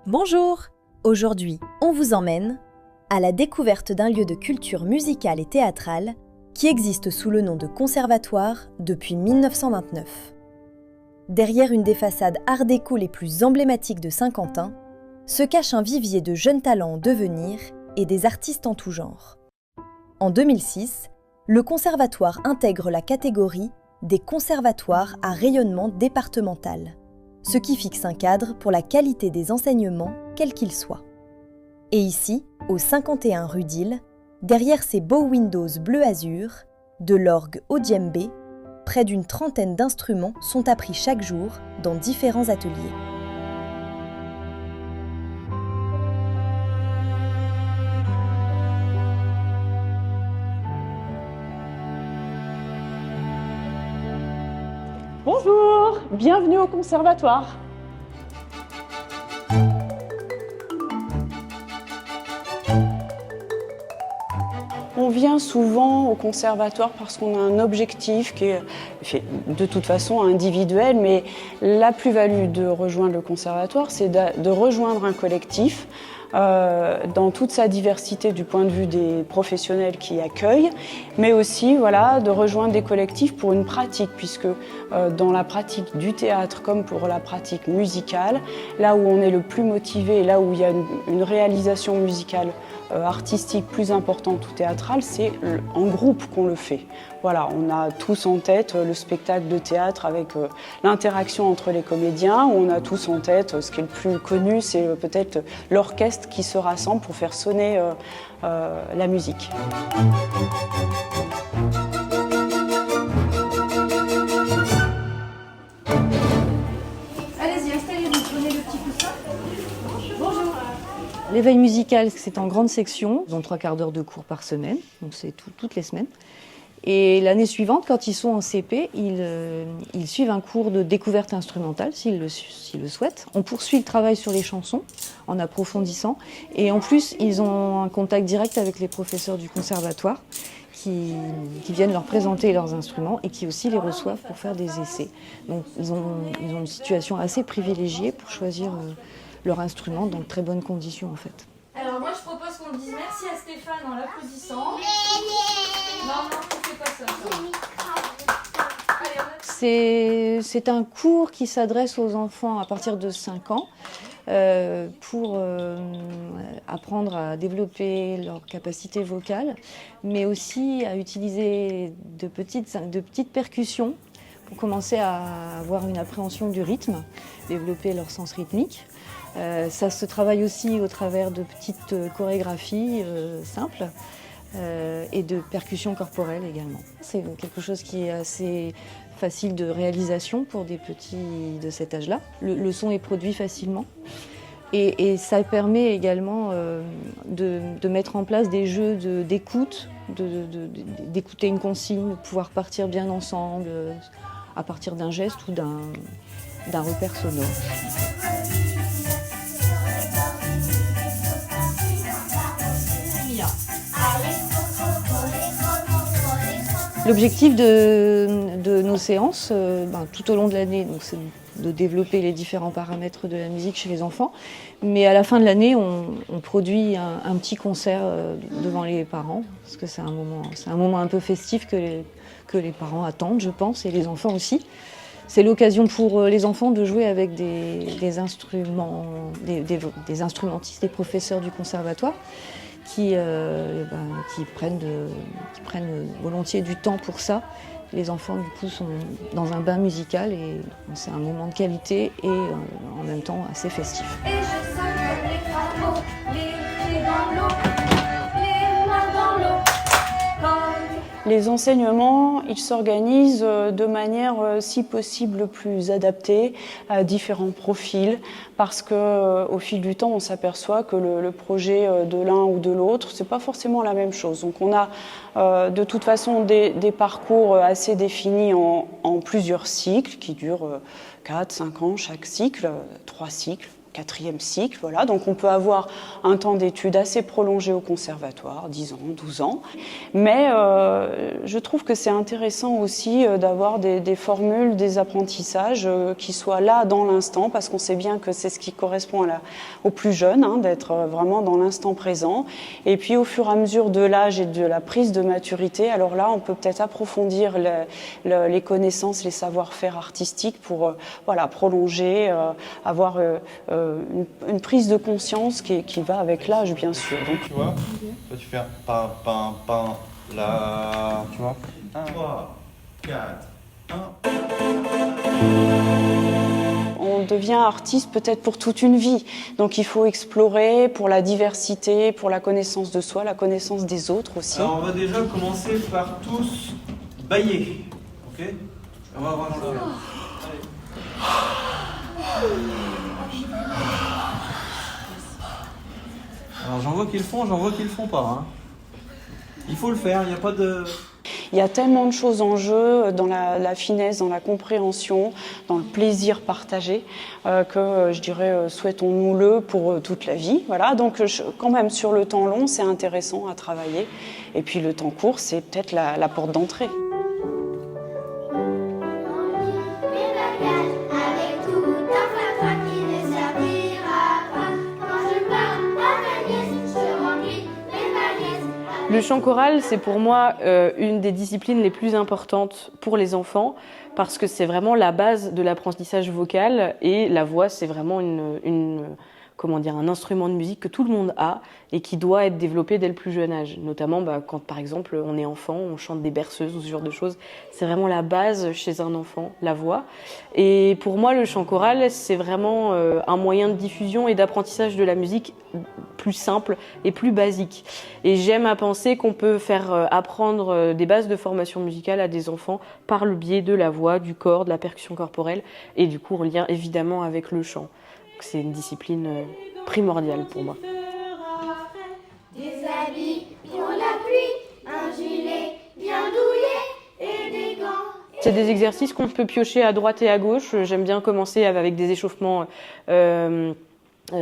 Bonjour! Aujourd'hui, on vous emmène à la découverte d'un lieu de culture musicale et théâtrale qui existe sous le nom de conservatoire depuis 1929. Derrière une des façades art déco les plus emblématiques de Saint-Quentin, se cache un vivier de jeunes talents en devenir et des artistes en tout genre. En 2006, le conservatoire intègre la catégorie des conservatoires à rayonnement départemental, ce qui fixe un cadre pour la qualité des enseignements, quels qu'ils soient. Et ici, au 51 rue d'Isle, derrière ces beaux windows bleu-azur, de l'orgue au djembé, près d'une trentaine d'instruments sont appris chaque jour dans différents ateliers. Bonjour, bienvenue au conservatoire. On vient souvent au conservatoire parce qu'on a un objectif qui est de toute façon individuel, mais la plus-value de rejoindre le conservatoire, c'est de rejoindre un collectif dans toute sa diversité du point de vue des professionnels qui accueillent, mais aussi de rejoindre des collectifs pour une pratique, puisque dans la pratique du théâtre comme pour la pratique musicale, là où on est le plus motivé, là où il y a une réalisation musicale artistique plus importante ou théâtrale, c'est en groupe qu'on le fait. Voilà, on a tous en tête le spectacle de théâtre avec l'interaction entre les comédiens, on a tous en tête, ce qui est le plus connu, c'est peut-être l'orchestre qui se rassemble pour faire sonner la musique. Allez-y, installez-vous, prenez le petit coussin. Bonjour. L'éveil musical, c'est en grande section, ils ont 3/4 d'heure de cours par semaine, donc c'est toutes les semaines. Et l'année suivante, quand ils sont en CP, ils suivent un cours de découverte instrumentale, s'ils le souhaitent. On poursuit le travail sur les chansons en approfondissant. Et en plus, ils ont un contact direct avec les professeurs du conservatoire qui viennent leur présenter leurs instruments et qui aussi les reçoivent pour faire des essais. Donc ils ont une situation assez privilégiée pour choisir leur instrument dans de très bonnes conditions en fait. Alors moi je propose qu'on dise merci à Stéphane en l'applaudissant. Non, on fait pas ça. C'est un cours qui s'adresse aux enfants à partir de 5 ans pour apprendre à développer leur capacité vocale, mais aussi à utiliser de petites percussions pour commencer à avoir une appréhension du rythme, développer leur sens rythmique. Ça se travaille aussi au travers de petites chorégraphies simples et de percussions corporelles également. C'est quelque chose qui est assez facile de réalisation pour des petits de cet âge-là. Le son est produit facilement et ça permet également de mettre en place des jeux d'écoute, d'écouter une consigne, de pouvoir partir bien ensemble à partir d'un geste ou d'un repère sonore. L'objectif de nos séances, tout au long de l'année, c'est de développer les différents paramètres de la musique chez les enfants. Mais à la fin de l'année, on produit un petit concert devant les parents, parce que c'est un moment un peu festif que les parents attendent, je pense, et les enfants aussi. C'est l'occasion pour les enfants de jouer avec des instrumentistes, des professeurs du conservatoire, qui prennent volontiers du temps pour ça. Les enfants, du coup, sont dans un bain musical et c'est un moment de qualité et en même temps assez festif. Et je sens les crapauds, les pieds dans l'eau, les mains dans l'eau. Les enseignements, ils s'organisent de manière, si possible, plus adaptée à différents profils, parce qu'au fil du temps, on s'aperçoit que le projet de l'un ou de l'autre, c'est pas forcément la même chose. Donc on a de toute façon des parcours assez définis en plusieurs cycles, qui durent 4-5 ans chaque cycle, 3 cycles. 4e cycle. Voilà. Donc on peut avoir un temps d'études assez prolongé au conservatoire, 10 ans, 12 ans. Mais je trouve que c'est intéressant aussi d'avoir des formules, des apprentissages qui soient là dans l'instant, parce qu'on sait bien que c'est ce qui correspond aux plus jeunes, hein, d'être vraiment dans l'instant présent. Et puis au fur et à mesure de l'âge et de la prise de maturité, alors là on peut peut-être approfondir les connaissances, les savoir-faire artistiques pour voilà, prolonger, avoir une prise de conscience qui va avec l'âge, bien sûr. Donc, tu vois, toi tu fais un pain, là, tu vois. 3, 4, 1. On devient artiste peut-être pour toute une vie. Donc il faut explorer pour la diversité, pour la connaissance de soi, la connaissance des autres aussi. Alors on va déjà commencer par tous bailler, ok? On va voir ça. Alors j'en vois qu'ils le font pas. Hein. Il faut le faire, il n'y a pas de... Il y a tellement de choses en jeu dans la finesse, dans la compréhension, dans le plaisir partagé que je dirais souhaitons-nous-le pour toute la vie. Voilà, donc quand même sur le temps long, c'est intéressant à travailler. Et puis le temps court, c'est peut-être la porte d'entrée. Le chant choral, c'est pour moi une des disciplines les plus importantes pour les enfants parce que c'est vraiment la base de l'apprentissage vocal et la voix, c'est vraiment un instrument de musique que tout le monde a et qui doit être développé dès le plus jeune âge. Notamment quand, par exemple, on est enfant, on chante des berceuses ou ce genre de choses. C'est vraiment la base chez un enfant, la voix. Et pour moi, le chant choral, c'est vraiment un moyen de diffusion et d'apprentissage de la musique plus simple et plus basique. Et j'aime à penser qu'on peut faire apprendre des bases de formation musicale à des enfants par le biais de la voix, du corps, de la percussion corporelle et du coup en lien évidemment avec le chant. C'est une discipline primordiale pour moi. Des habits pour la pluie, un gilet bien douillet et des gants. C'est des exercices qu'on peut piocher à droite et à gauche. J'aime bien commencer avec des échauffements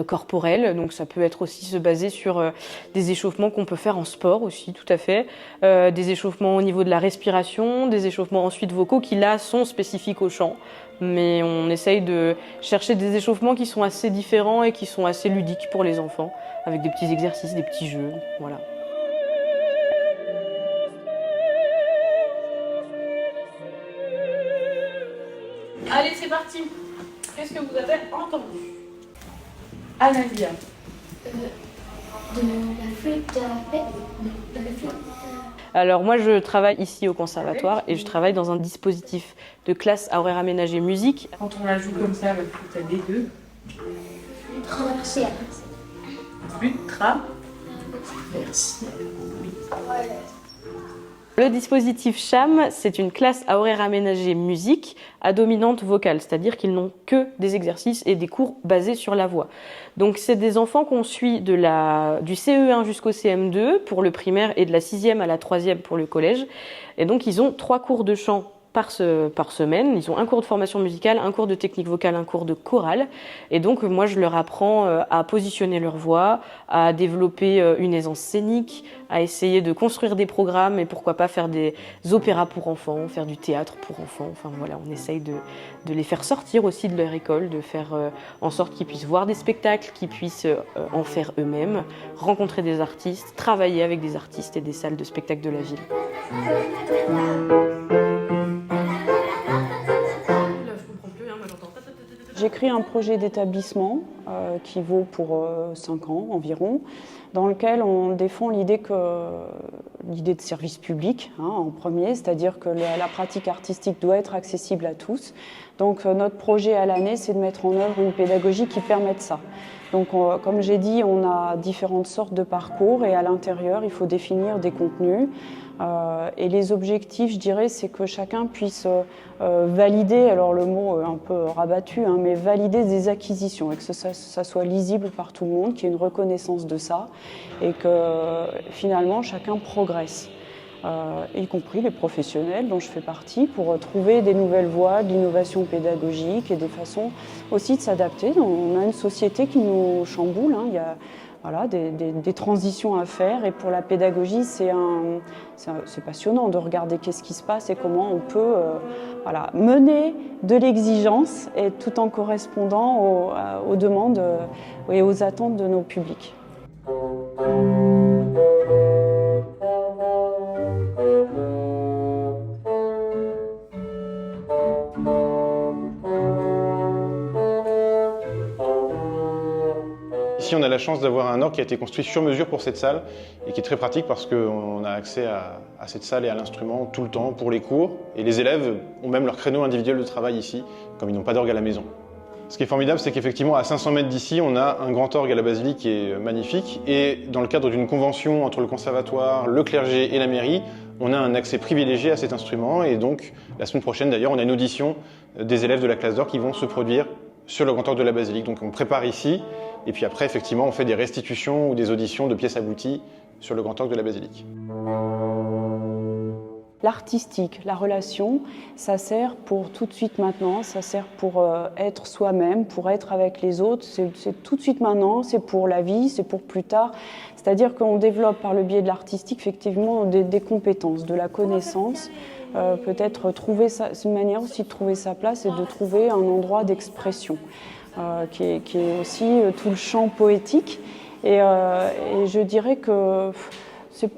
corporels, donc ça peut être aussi se baser sur des échauffements qu'on peut faire en sport aussi, tout à fait, des échauffements au niveau de la respiration, des échauffements ensuite vocaux qui là sont spécifiques au chant, mais on essaye de chercher des échauffements qui sont assez différents et qui sont assez ludiques pour les enfants, avec des petits exercices, des petits jeux, voilà. Allez, c'est parti. Qu'est-ce que vous avez entendu? Analia. De la flûte, de la flûte. Alors moi je travaille ici au conservatoire et je travaille dans un dispositif de classe à horaire aménagé musique. Quand on la joue comme ça, la flûte à D2. Traversière. Flûte traversière. Oui. Le dispositif CHAM, c'est une classe à horaire aménagé musique à dominante vocale, c'est-à-dire qu'ils n'ont que des exercices et des cours basés sur la voix. Donc c'est des enfants qu'on suit du CE1 jusqu'au CM2 pour le primaire et de la 6e à la 3e pour le collège. Et donc ils ont 3 cours de chant par semaine. Ils ont un cours de formation musicale, un cours de technique vocale, un cours de chorale. Et donc moi je leur apprends à positionner leur voix, à développer une aisance scénique, à essayer de construire des programmes et pourquoi pas faire des opéras pour enfants, faire du théâtre pour enfants. Enfin voilà, on essaye de les faire sortir aussi de leur école, de faire en sorte qu'ils puissent voir des spectacles, qu'ils puissent en faire eux-mêmes, rencontrer des artistes, travailler avec des artistes et des salles de spectacle de la ville. J'écris un projet d'établissement qui vaut pour 5 ans environ, dans lequel on défend l'idée de service public en premier, c'est-à-dire que la pratique artistique doit être accessible à tous. Donc notre projet à l'année, c'est de mettre en œuvre une pédagogie qui permette ça. Donc comme j'ai dit, on a différentes sortes de parcours et à l'intérieur, il faut définir des contenus. Et les objectifs, je dirais, c'est que chacun puisse valider, alors le mot est un peu rabattu, mais valider des acquisitions et que ça soit lisible par tout le monde, qu'il y ait une reconnaissance de ça et que finalement chacun progresse. y compris les professionnels dont je fais partie, pour trouver des nouvelles voies, de l'innovation pédagogique et des façons aussi de s'adapter. On a une société qui nous chamboule, hein. Il y a des transitions à faire, et pour la pédagogie, c'est passionnant de regarder qu'est-ce qui se passe et comment on peut mener de l'exigence et tout en correspondant aux demandes et aux attentes de nos publics. Ici, on a la chance d'avoir un orgue qui a été construit sur mesure pour cette salle et qui est très pratique parce qu'on a accès à cette salle et à l'instrument tout le temps pour les cours. Et les élèves ont même leur créneau individuel de travail ici, comme ils n'ont pas d'orgue à la maison. Ce qui est formidable, c'est qu'effectivement, à 500 mètres d'ici, on a un grand orgue à la basilique qui est magnifique. Et dans le cadre d'une convention entre le conservatoire, le clergé et la mairie, on a un accès privilégié à cet instrument. Et donc, la semaine prochaine, d'ailleurs, on a une audition des élèves de la classe d'or qui vont se produire sur le grand orgue de la basilique. Donc, on prépare ici. Et puis après, effectivement, on fait des restitutions ou des auditions de pièces abouties sur le grand orgue de la basilique. L'artistique, la relation, ça sert pour tout de suite maintenant, ça sert pour être soi-même, pour être avec les autres, c'est tout de suite maintenant, c'est pour la vie, c'est pour plus tard. C'est-à-dire qu'on développe par le biais de l'artistique effectivement des compétences, de la connaissance, peut-être c'est une manière aussi de trouver sa place et de trouver un endroit d'expression, qui est aussi tout le champ poétique. Et je dirais que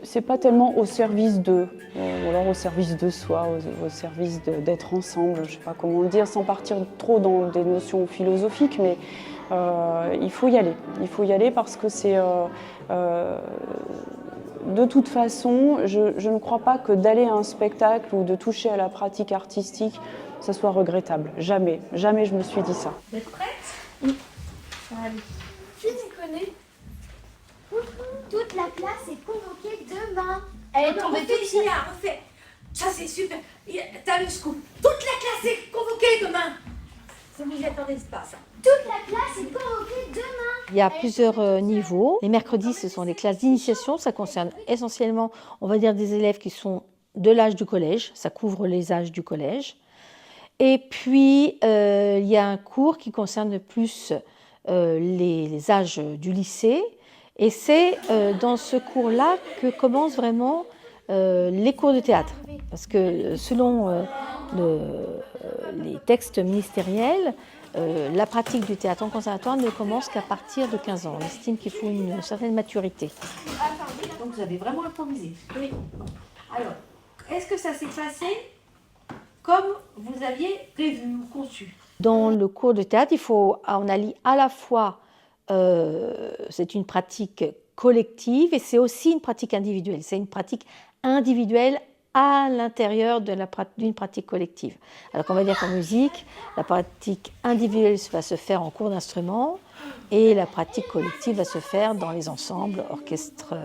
c'est pas tellement au service d'eux, ou alors au service de soi, au service d'être ensemble, je sais pas comment le dire, sans partir trop dans des notions philosophiques, mais il faut y aller. Il faut y aller parce que c'est... de toute façon, je ne crois pas que d'aller à un spectacle ou de toucher à la pratique artistique, ça soit regrettable. Jamais. Jamais je me suis dit ça. Vous êtes prête? Oui. Allez. Qui vous connaît? Toute la classe est convoquée demain. Elle est tombée ici, refait. Ça c'est super. T'as le scoop. Toute la classe est convoquée demain. Vous n'y attendez pas ça. Toute la classe est convoquée demain. Il y a plusieurs niveaux. Les mercredis, ce sont des classes d'initiation. Ça concerne essentiellement, on va dire, des élèves qui sont de l'âge du collège. Ça couvre les âges du collège. Et puis, il y a un cours qui concerne plus les âges du lycée. Et c'est dans ce cours-là que commencent vraiment les cours de théâtre. Parce que selon les textes ministériels, la pratique du théâtre en conservatoire ne commence qu'à partir de 15 ans. On estime qu'il faut une certaine maturité. Donc vous avez vraiment improvisé. Oui. Alors, est-ce que ça s'est passé comme vous aviez prévu ou conçu? Dans le cours de théâtre, on allie à la fois, c'est une pratique collective et c'est aussi une pratique individuelle. C'est une pratique individuelle à l'intérieur d'une pratique collective. Alors qu'on va dire qu'en musique, la pratique individuelle va se faire en cours d'instrument et la pratique collective va se faire dans les ensembles, orchestres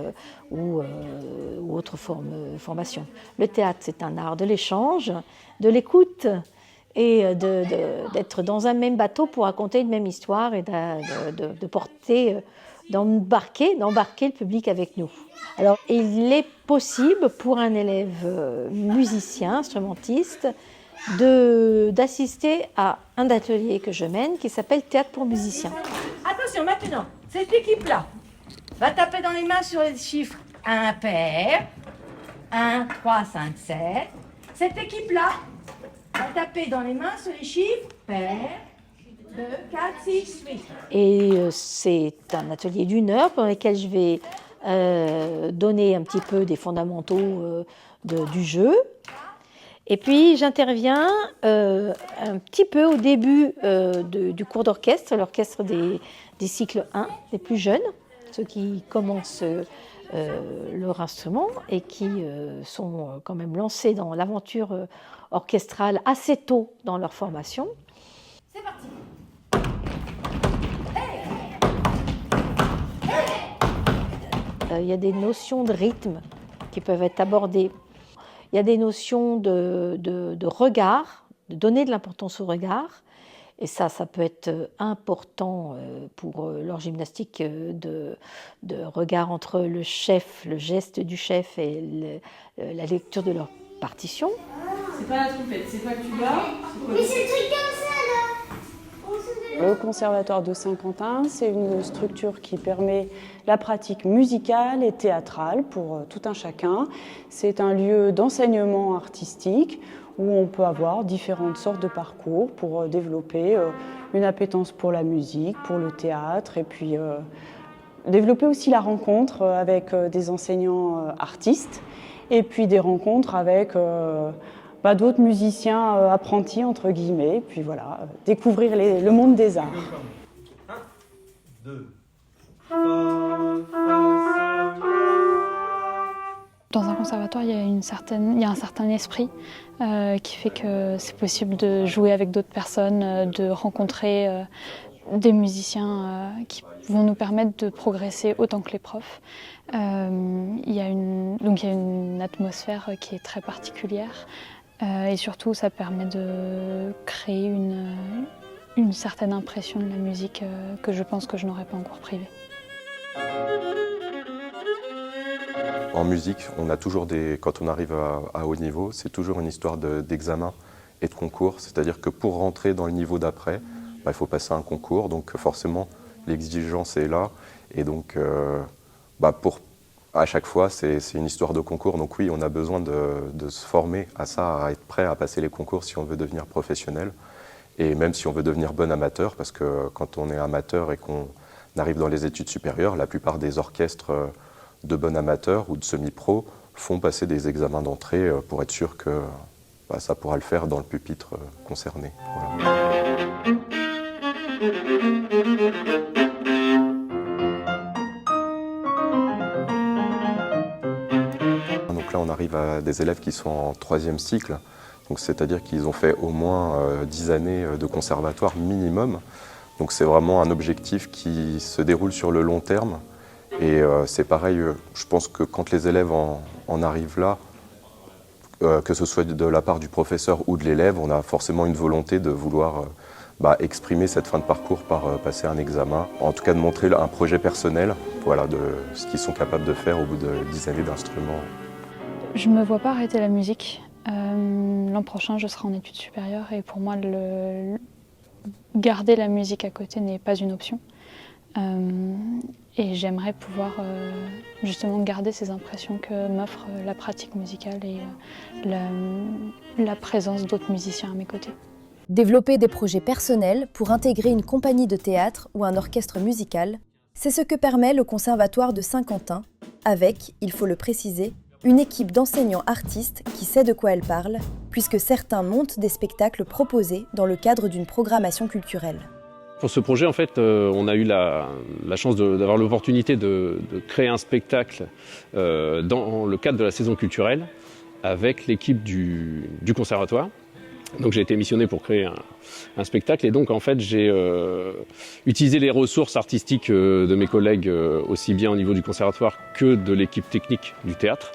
ou autres formations. Le théâtre, c'est un art de l'échange, de l'écoute et d'être dans un même bateau pour raconter une même histoire et de porter, d'embarquer le public avec nous. Alors, il est possible pour un élève musicien, instrumentiste, d'assister à un atelier que je mène qui s'appelle Théâtre pour musiciens. Attention, maintenant, cette équipe-là va taper dans les mains sur les chiffres impair, 1, 3, 5, 7. Cette équipe-là va taper dans les mains sur les chiffres pair, 2, 4, 6, 8. Et c'est un atelier d'1 heure pendant lequel je vais donner un petit peu des fondamentaux du jeu. Et puis j'interviens un petit peu au début du cours d'orchestre, l'orchestre des cycles 1, les plus jeunes, ceux qui commencent leur instrument et qui sont quand même lancés dans l'aventure orchestrale assez tôt dans leur formation. C'est parti. Il y a des notions de rythme qui peuvent être abordées. Il y a des notions de regard, de donner de l'importance au regard. Et ça peut être important pour leur gymnastique de regard entre le chef, le geste du chef et la lecture de leur partition. C'est pas la trompette, c'est pas le tuba. Mais c'est le truc comme ça, là. Le Conservatoire de Saint-Quentin, c'est une structure qui permet la pratique musicale et théâtrale pour tout un chacun. C'est un lieu d'enseignement artistique où on peut avoir différentes sortes de parcours pour développer une appétence pour la musique, pour le théâtre, et puis développer aussi la rencontre avec des enseignants artistes, et puis des rencontres avec d'autres musiciens apprentis, entre guillemets, puis voilà, découvrir le monde des arts. 1, 2, Dans un conservatoire, il y a un certain esprit qui fait que c'est possible de jouer avec d'autres personnes, de rencontrer des musiciens qui vont nous permettre de progresser autant que les profs. Il y a une atmosphère qui est très particulière et surtout ça permet de créer une certaine impression de la musique que je pense que je n'aurais pas en cours privé. En musique, on a toujours quand on arrive à haut niveau, c'est toujours une histoire d'examen et de concours. C'est-à-dire que pour rentrer dans le niveau d'après, il faut passer un concours. Donc forcément, l'exigence est là. Et donc, à chaque fois, c'est une histoire de concours. Donc oui, on a besoin de se former à ça, à être prêt à passer les concours si on veut devenir professionnel. Et même si on veut devenir bon amateur, parce que quand on est amateur et qu'on arrive dans les études supérieures, la plupart des orchestres de bon amateur ou de semi-pro font passer des examens d'entrée pour être sûr que ça pourra le faire dans le pupitre concerné. Voilà. Donc là, on arrive à des élèves qui sont en 3e cycle, donc c'est-à-dire qu'ils ont fait au moins 10 années de conservatoire minimum. Donc c'est vraiment un objectif qui se déroule sur le long terme. Et c'est pareil, je pense que quand les élèves en arrivent là, que ce soit de la part du professeur ou de l'élève, on a forcément une volonté de vouloir exprimer cette fin de parcours par passer un examen, en tout cas de montrer un projet personnel, voilà, de ce qu'ils sont capables de faire au bout de 10 années d'instrument. Je ne me vois pas arrêter la musique. L'an prochain, je serai en études supérieures et pour moi, garder la musique à côté n'est pas une option. Et j'aimerais pouvoir justement garder ces impressions que m'offre la pratique musicale et la présence d'autres musiciens à mes côtés. Développer des projets personnels pour intégrer une compagnie de théâtre ou un orchestre musical, c'est ce que permet le Conservatoire de Saint-Quentin, avec, il faut le préciser, une équipe d'enseignants artistes qui sait de quoi elle parle, puisque certains montent des spectacles proposés dans le cadre d'une programmation culturelle. Pour ce projet, en fait, on a eu la chance d'avoir l'opportunité de créer un spectacle dans le cadre de la saison culturelle avec l'équipe du conservatoire. Donc j'ai été missionné pour créer un spectacle et donc en fait j'ai utilisé les ressources artistiques de mes collègues aussi bien au niveau du conservatoire que de l'équipe technique du théâtre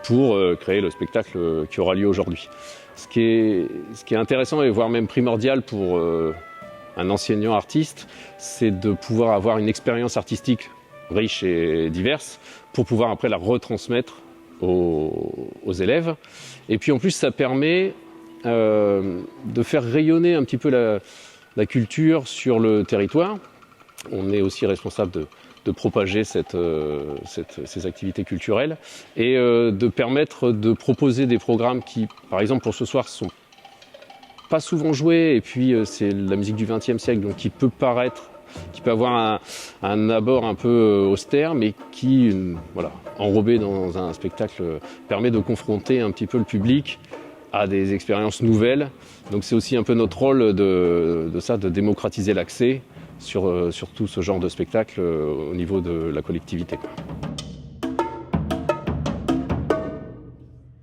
pour créer le spectacle qui aura lieu aujourd'hui. Ce qui est intéressant et voire même primordial pour un enseignant artiste, c'est de pouvoir avoir une expérience artistique riche et diverse pour pouvoir après la retransmettre aux élèves. Et puis en plus ça permet de faire rayonner un petit peu la culture sur le territoire. On est aussi responsable de propager ces activités culturelles et de permettre de proposer des programmes qui, par exemple pour ce soir, sont pas souvent joués et puis c'est la musique du XXe siècle, donc qui peut avoir un abord un peu austère, mais qui, enrobé dans un spectacle, permet de confronter un petit peu le public à des expériences nouvelles. Donc c'est aussi un peu notre rôle de démocratiser l'accès sur tout ce genre de spectacle au niveau de la collectivité.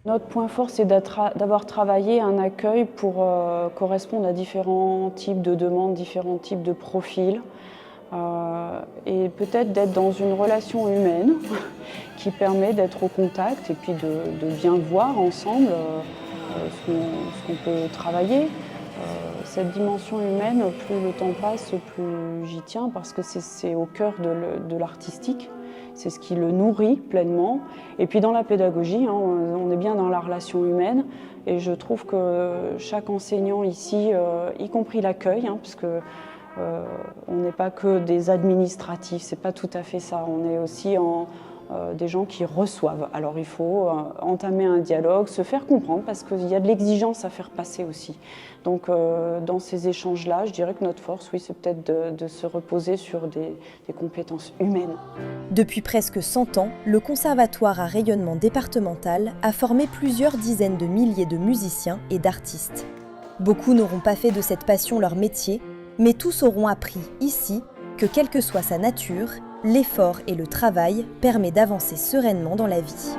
Notre point fort, c'est d'avoir travaillé un accueil pour correspondre à différents types de demandes, différents types de profils. Et peut-être d'être dans une relation humaine qui permet d'être au contact et puis de bien voir ensemble ce qu'on peut travailler. Cette dimension humaine, plus le temps passe, plus j'y tiens, parce que c'est au cœur de l'artistique. C'est ce qui le nourrit pleinement. Et puis dans la pédagogie, hein, on est bien dans la relation humaine. Et je trouve que chaque enseignant ici, y compris l'accueil, hein, parce que on n'est pas que des administratifs, c'est pas tout à fait ça. On est aussi des gens qui reçoivent. Alors il faut entamer un dialogue, se faire comprendre, parce qu'il y a de l'exigence à faire passer aussi. Donc dans ces échanges-là, je dirais que notre force, oui, c'est peut-être de se reposer sur des compétences humaines. Depuis presque 100 ans, le Conservatoire à rayonnement départemental a formé plusieurs dizaines de milliers de musiciens et d'artistes. Beaucoup n'auront pas fait de cette passion leur métier, mais tous auront appris ici que quelle que soit sa nature, l'effort et le travail permettent d'avancer sereinement dans la vie.